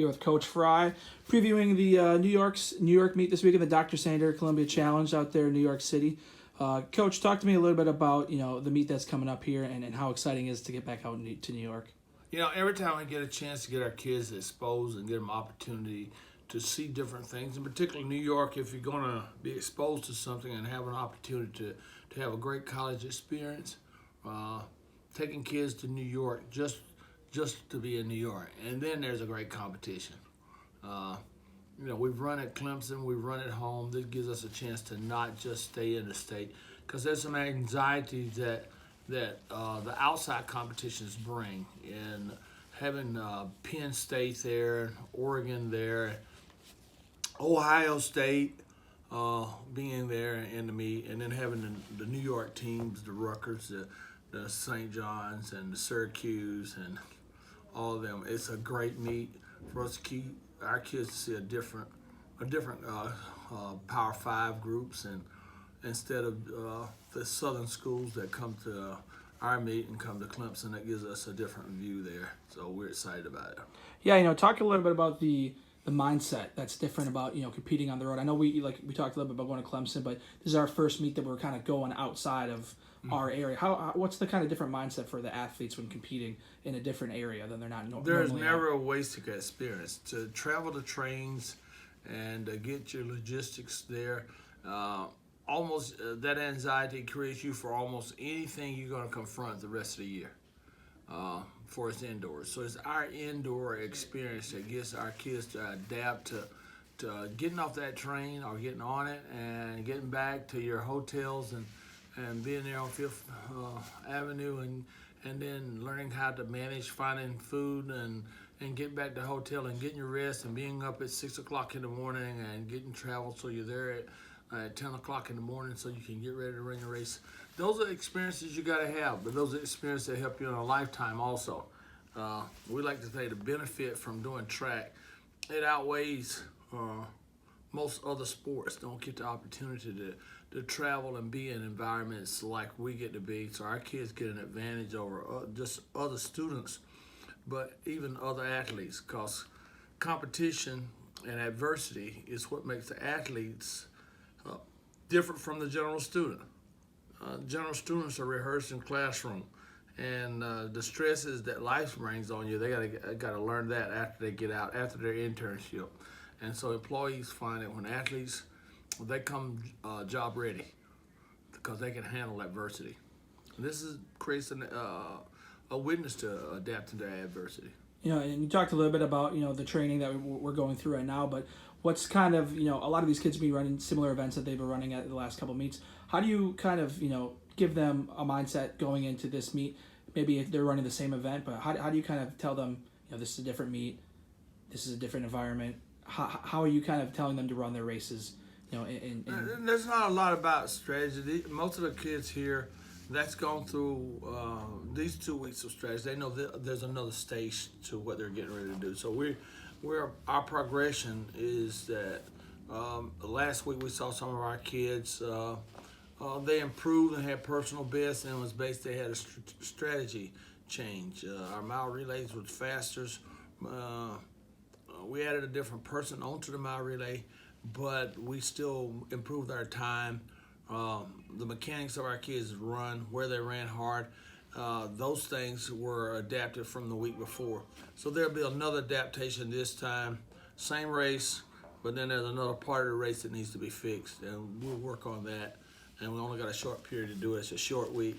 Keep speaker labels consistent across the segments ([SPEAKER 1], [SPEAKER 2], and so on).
[SPEAKER 1] here with Coach Frye, previewing the New York meet this weekend, the Dr. Sander Columbia Challenge out there in New York City. Coach, talk to me a little bit about the meet that's coming up here and how exciting it is to get back out to New York.
[SPEAKER 2] Every time we get a chance to get our kids exposed and give them opportunity to see different things, in particular New York, if you're going to be exposed to something and have an opportunity to have a great college experience, taking kids to New York just to be in New York. And then there's a great competition. We've run at Clemson, we've run at home. This gives us a chance to not just stay in the state, because there's some anxiety that the outside competitions bring. And having Penn State there, Oregon there, Ohio State being there in the meet, and then having the New York teams, the Rutgers, the St. John's, and the Syracuse, and all of them. It's a great meet for us to keep our kids to see a different Power Five groups, and instead of the Southern schools that come to our meet and come to Clemson, that gives us a different view there. So we're excited about it.
[SPEAKER 1] Yeah, talk a little bit about the mindset that's different about competing on the road. I know we talked a little bit about going to Clemson, but this is our first meet that we're kind of going outside of our area. What's the kind of different mindset for the athletes when competing in a different area than they're not
[SPEAKER 2] There's
[SPEAKER 1] normally
[SPEAKER 2] never a wasted experience to travel to trains and get your logistics there. Almost that anxiety creates you for almost anything you're going to confront the rest of the year. For us indoors. So it's our indoor experience that gets our kids to adapt to getting off that train or getting on it and getting back to your hotels and being there on Fifth Avenue and then learning how to manage finding food and getting back to the hotel and getting your rest and being up at 6 o'clock in the morning and getting travel so you're there at 10 o'clock in the morning so you can get ready to run your race. Those are experiences you got to have, but those are experiences that help you in a lifetime also. We like to say the benefit from doing track, it outweighs most other sports. Don't get the opportunity to travel and be in environments like we get to be, so our kids get an advantage over just other students, but even other athletes, because competition and adversity is what makes the athletes different from the general student. General students are rehearsed in classroom, and the stresses that life brings on you, they gotta learn that after they get out, after their internship. And so employees find that when athletes, they come job ready because they can handle adversity. And this creates a witness to adapting to adversity.
[SPEAKER 1] And you talked a little bit about the training that we're going through right now, but what's kind of a lot of these kids be running similar events that they've been running at the last couple of meets. How do you kind of give them a mindset going into this meet? Maybe if they're running the same event, but how do you kind of tell them this is a different meet, this is a different environment? How are you kind of telling them to run their races?
[SPEAKER 2] There's not a lot about strategy. Most of the kids here that's gone through these 2 weeks of strategy, they know that there's another stage to what they're getting ready to do. So our progression is that last week we saw some of our kids, they improved and had personal bests, and it was based, they had a strategy change. Our mile relays was faster. We added a different person onto the mile relay, but we still improved our time. The mechanics of our kids run, where they ran hard, those things were adapted from the week before. So there'll be another adaptation this time. Same race, but then there's another part of the race that needs to be fixed, and we'll work on that. And we only got a short period to do it. It's a short week.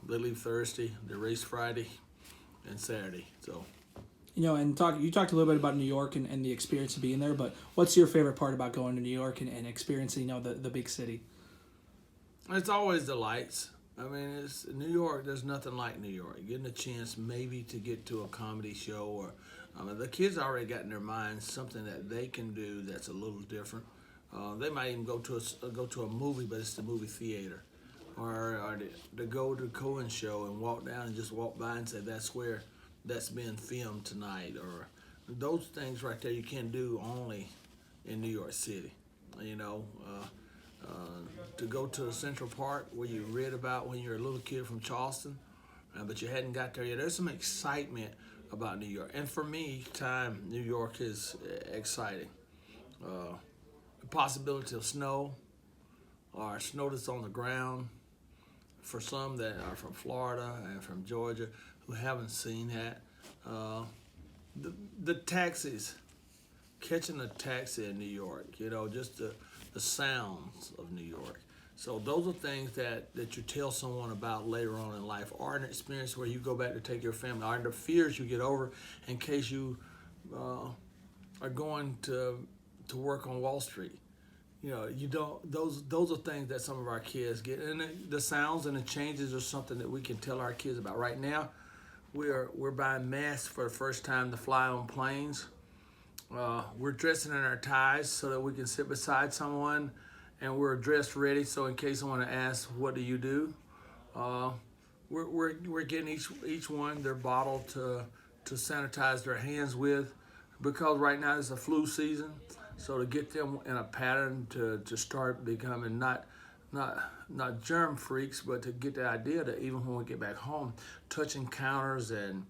[SPEAKER 2] They leave Thursday, they race Friday and Saturday. So.
[SPEAKER 1] And you talked a little bit about New York and the experience of being there, but what's your favorite part about going to New York and experiencing the big city?
[SPEAKER 2] It's always the lights. I mean, it's New York. There's nothing like New York. Getting a chance maybe to get to a comedy show, or the kids already got in their minds something that they can do that's a little different. They might even go to a movie, but it's the movie theater, or to go to the Cohen show and walk down and just walk by and say that's where that's being filmed tonight, or those things right there you can do only in New York City. To go to Central Park where you read about when you're a little kid from Charleston, but you hadn't got there yet. There's some excitement about New York. And for me, each time New York is exciting. The possibility of snow or snow that's on the ground. For some that are from Florida and from Georgia who haven't seen that, the taxis, catching a taxi in New York, just the sounds of New York. So those are things that you tell someone about later on in life, or an experience where you go back to take your family, or the fears you get over in case you are going to work on Wall Street. You don't. Those are things that some of our kids get, and the sounds and the changes are something that we can tell our kids about. Right now, we're buying masks for the first time to fly on planes. We're dressing in our ties so that we can sit beside someone, and we're dressed ready. So in case someone asks, "What do you do?" We're getting each one their bottle to sanitize their hands with, because right now it's a flu season. So to get them in a pattern to start becoming not germ freaks, but to get the idea that even when we get back home, touching counters and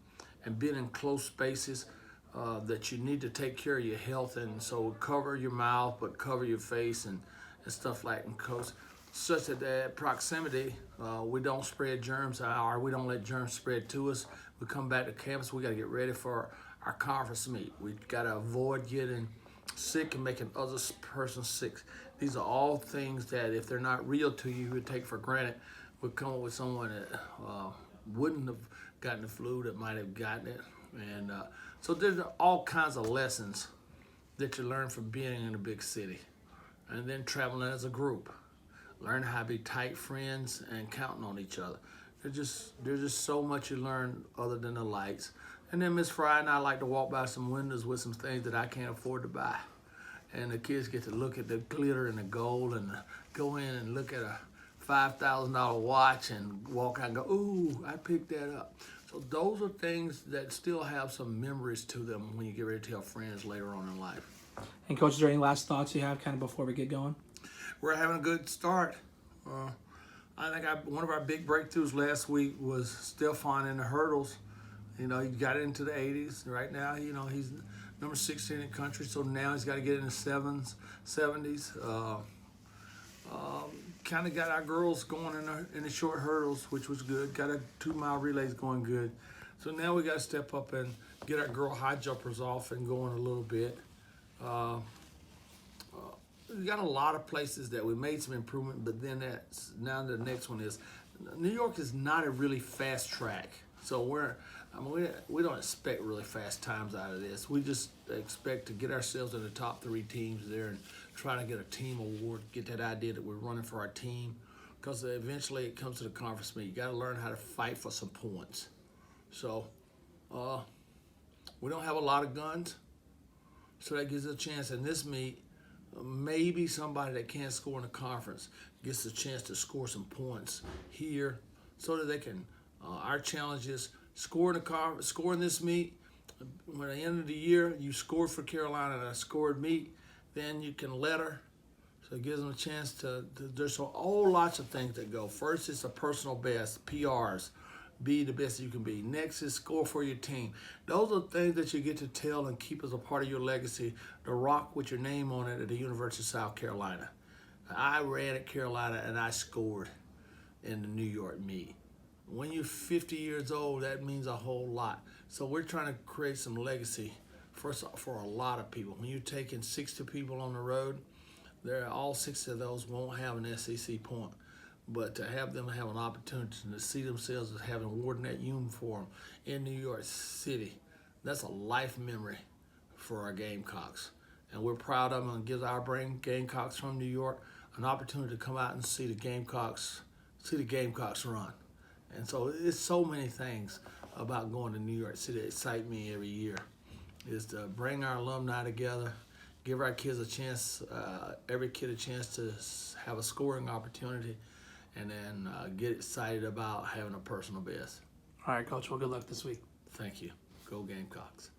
[SPEAKER 2] being in close spaces, that you need to take care of your health, and so cover your mouth but cover your face and stuff like that, because such that proximity, we don't spread germs, or we don't let germs spread to us. We come back to campus, we got to get ready for our conference meet. We got to avoid getting sick and making other persons sick. These are all things that, if they're not real to you, you would take for granted. Would come up with someone that wouldn't have gotten the flu that might have gotten it. And so there's all kinds of lessons that you learn from being in a big city, and then traveling as a group. Learn how to be tight friends and counting on each other. There's just so much you learn other than the lights. And then Miss Frye and I like to walk by some windows with some things that I can't afford to buy. And the kids get to look at the glitter and the gold, and go in and look at a $5,000 watch and walk out and go, "Ooh, I picked that up." So those are things that still have some memories to them when you get ready to tell friends later on in life.
[SPEAKER 1] And Coach, is there any last thoughts you have kind of before we get going?
[SPEAKER 2] We're having a good start. I think one of our big breakthroughs last week was Stefan in the hurdles. He got into the 80s. Right now, he's number 16 in the country, so now he's got to get in the 70s. Kind of got our girls going in the short hurdles, which was good. Got our 2-mile relays going good. So now we got to step up and get our girl high jumpers off and going a little bit. We got a lot of places that we made some improvement, but then now the next one is, New York is not a really fast track. So we don't expect really fast times out of this. We just expect to get ourselves in the top 3 teams there and try to get a team award, get that idea that we're running for our team, because eventually it comes to the conference meet. You got to learn how to fight for some points. So we don't have a lot of guns, so that gives us a chance in this meet. Maybe somebody that can't score in the conference gets a chance to score some points here, so that they can. Our challenge is score in this meet. When at the end of the year you scored for Carolina and I scored meet, then you can letter. So it gives them a chance to there's all lots of things that go. First, it's a personal best, PRs. Be the best you can be. Next is score for your team. Those are things that you get to tell and keep as a part of your legacy, to rock with your name on it at the University of South Carolina. I ran at Carolina and I scored in the New York meet. When you're 50 years old, that means a whole lot. So we're trying to create some legacy for a lot of people. When you're taking 60 people on the road, all 60 of those won't have an SEC point. But to have them have an opportunity to see themselves as having worn that uniform in New York City, that's a life memory for our Gamecocks. And we're proud of them, and gives our Gamecocks from New York an opportunity to come out and see the Gamecocks run. And so it's so many things about going to New York City that excite me every year, is to bring our alumni together, give our kids a chance, every kid a chance to have a scoring opportunity, and then get excited about having a personal best.
[SPEAKER 1] All right, Coach. Well, good luck this week.
[SPEAKER 2] Thank you. Go Gamecocks.